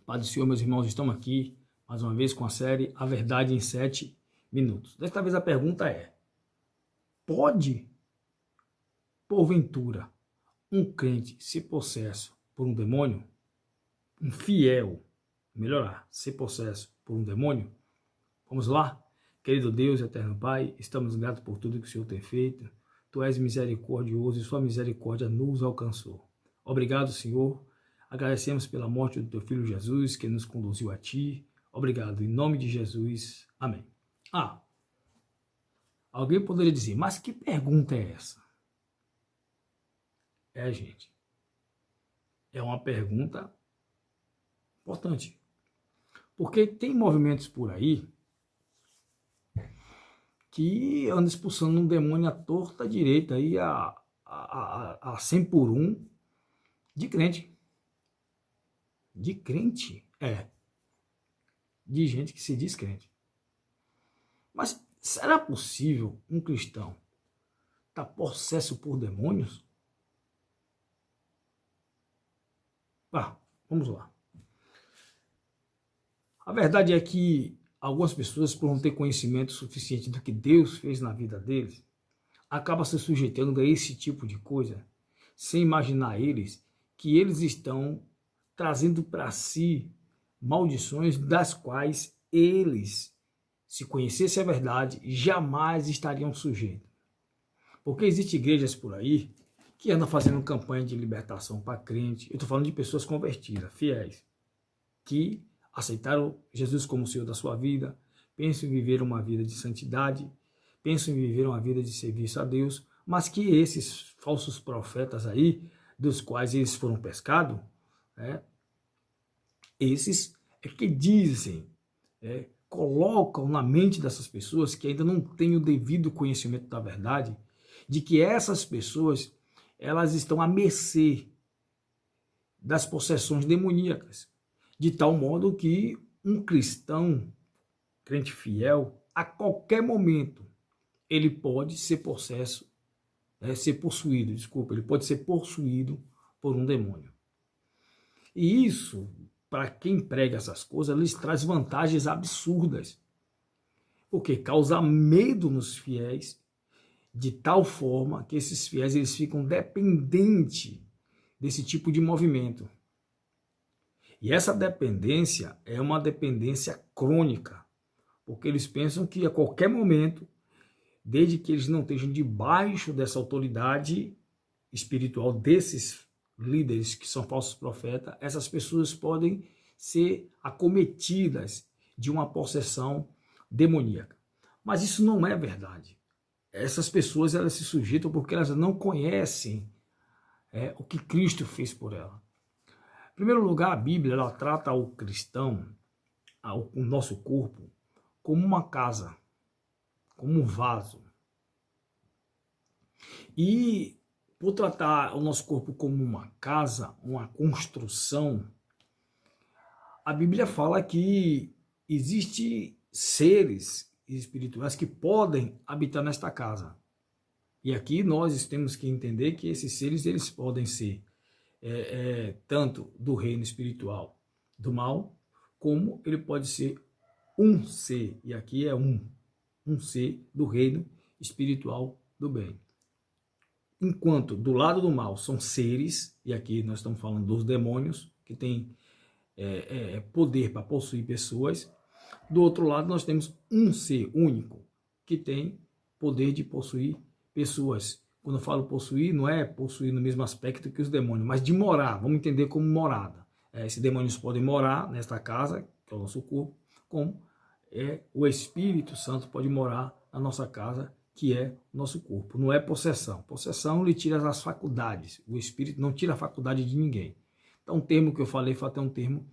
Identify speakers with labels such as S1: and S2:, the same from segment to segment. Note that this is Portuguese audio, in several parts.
S1: Pai do Senhor, meus irmãos, estamos aqui mais uma vez com a série A Verdade em 7 Minutos. Desta vez a pergunta é: pode, porventura, um crente ser possesso por um demônio? Um fiel, melhorar, ser possesso por um demônio? Vamos lá? Querido Deus, eterno Pai, estamos gratos por tudo que o Senhor tem feito. Tu és misericordioso e sua misericórdia nos alcançou. Obrigado, Senhor. Agradecemos pela morte do teu Filho Jesus, que nos conduziu a ti. Obrigado, em nome de Jesus. Amém. Alguém poderia dizer, mas que pergunta é essa? Gente, é uma pergunta importante. Porque tem movimentos por aí que andam expulsando um demônio à torta direita, aí a 100 por 1 de crente. De crente? De gente que se diz crente. Mas será possível um cristão estar possesso por demônios? Vamos lá. A verdade é que algumas pessoas, por não ter conhecimento suficiente do que Deus fez na vida deles, acabam se sujeitando a esse tipo de coisa, sem imaginar que eles estão trazendo para si maldições das quais eles, se conhecessem a verdade, jamais estariam sujeitos. Porque existem igrejas por aí que andam fazendo campanha de libertação para crente. Eu estou falando de pessoas convertidas, fiéis, que aceitaram Jesus como Senhor da sua vida, pensam em viver uma vida de santidade, pensam em viver uma vida de serviço a Deus, mas que esses falsos profetas aí, dos quais eles foram pescados, esses é que dizem, colocam na mente dessas pessoas que ainda não têm o devido conhecimento da verdade, de que essas pessoas, elas estão à mercê das possessões demoníacas, de tal modo que um cristão, crente fiel, a qualquer momento, ele pode ser ele pode ser possuído por um demônio. E isso, para quem prega essas coisas, lhes traz vantagens absurdas, porque causa medo nos fiéis, de tal forma que esses fiéis eles ficam dependentes desse tipo de movimento. E essa dependência é uma dependência crônica, porque eles pensam que a qualquer momento, desde que eles não estejam debaixo dessa autoridade espiritual desses líderes que são falsos profetas, essas pessoas podem ser acometidas de uma possessão demoníaca. Mas isso não é verdade. Essas pessoas elas se sujeitam porque elas não conhecem o que Cristo fez por ela. Em primeiro lugar, a Bíblia ela trata o cristão, o nosso corpo, como uma casa, como um vaso. E por tratar o nosso corpo como uma casa, uma construção, a Bíblia fala que existem seres espirituais que podem habitar nesta casa. E aqui nós temos que entender que esses seres eles podem ser tanto do reino espiritual do mal, como ele pode ser um ser, e aqui é um ser do reino espiritual do bem. Enquanto do lado do mal são seres, e aqui nós estamos falando dos demônios, que têm poder para possuir pessoas, do outro lado nós temos um ser único, que tem poder de possuir pessoas. Quando eu falo possuir, não é possuir no mesmo aspecto que os demônios, mas de morar, vamos entender como morada. Esses demônios podem morar nesta casa, que é o nosso corpo, como o Espírito Santo pode morar na nossa casa, que é o nosso corpo. Não é possessão. Possessão lhe tira as faculdades. O Espírito não tira a faculdade de ninguém. Então o termo que eu falei foi até um termo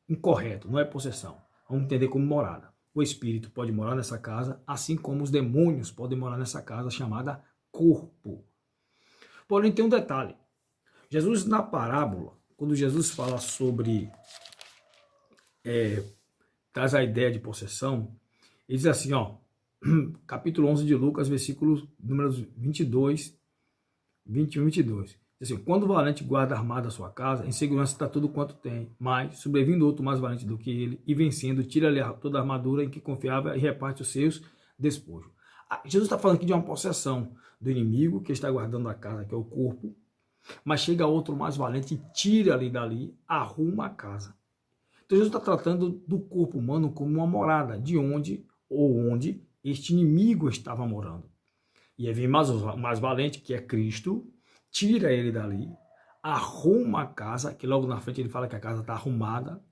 S1: incorreto, não é possessão. Vamos entender como morada. O Espírito pode morar nessa casa, assim como os demônios podem morar nessa casa chamada corpo. Porém, tem um detalhe. Jesus, na parábola, quando Jesus fala sobre traz a ideia de possessão, ele diz assim, capítulo 11 de Lucas, versículos números 22, 21 e 22. Diz Assim, quando o valente guarda armada a sua casa, em segurança está tudo quanto tem, mas, sobrevindo outro mais valente do que ele, e vencendo, tira-lhe toda a armadura em que confiava e reparte os seus despojos. Jesus está falando aqui de uma possessão do inimigo que está guardando a casa, que é o corpo, mas chega outro mais valente e tira-lhe dali, arruma a casa. Então Jesus está tratando do corpo humano como uma morada, de onde este inimigo estava morando. E aí vem mais valente, que é Cristo, tira ele dali, arruma a casa, que logo na frente ele fala que a casa está arrumada.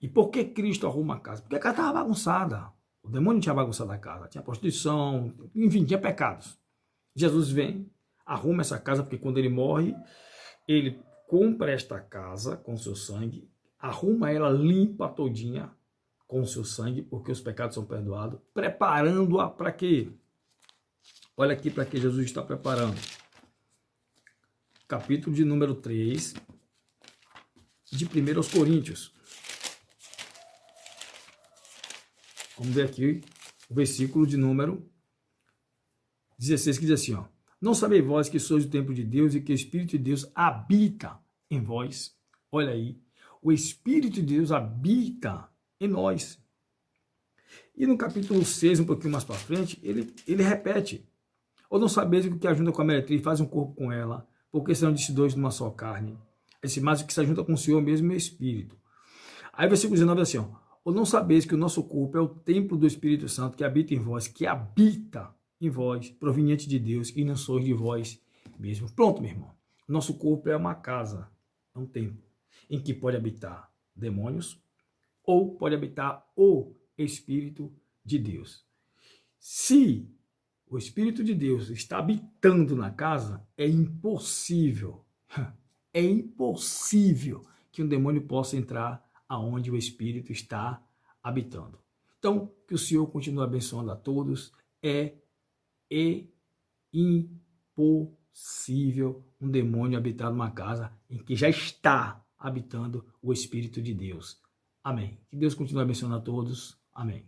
S1: E por que Cristo arruma a casa? Porque a casa estava bagunçada. O demônio tinha bagunçado a casa, tinha prostituição, enfim, tinha pecados. Jesus vem, arruma essa casa, porque quando ele morre, ele compra esta casa com seu sangue, arruma ela limpa todinha com seu sangue, porque os pecados são perdoados, preparando-a para quê? Olha aqui para que Jesus está preparando. Capítulo de número 3 de 1 aos Coríntios. Vamos ver aqui o versículo de número 16, que diz assim, ó. Não sabeis vós que sois o templo de Deus e que o Espírito de Deus habita em vós? Olha aí, o Espírito de Deus habita em nós. E no capítulo 6, um pouquinho mais para frente, ele repete. Ou não sabeis que o que ajunta com a meretriz faz um corpo com ela, porque serão disse dois numa só carne. Esse mais o que se ajunta com o Senhor mesmo é o Espírito. Aí o versículo 19 é assim, ó. Ou não sabeis que o nosso corpo é o templo do Espírito Santo que habita em vós, que habita em vós, proveniente de Deus, e não sois de vós mesmo. Pronto, meu irmão. Nosso corpo é uma casa, é um templo, em que pode habitar demônios, ou pode habitar o Espírito de Deus. Se o Espírito de Deus está habitando na casa, é impossível que um demônio possa entrar aonde o Espírito está habitando. Então, que o Senhor continue abençoando a todos. É impossível um demônio habitar numa casa em que já está habitando o Espírito de Deus. Amém. Que Deus continue abençoando a todos. Amém.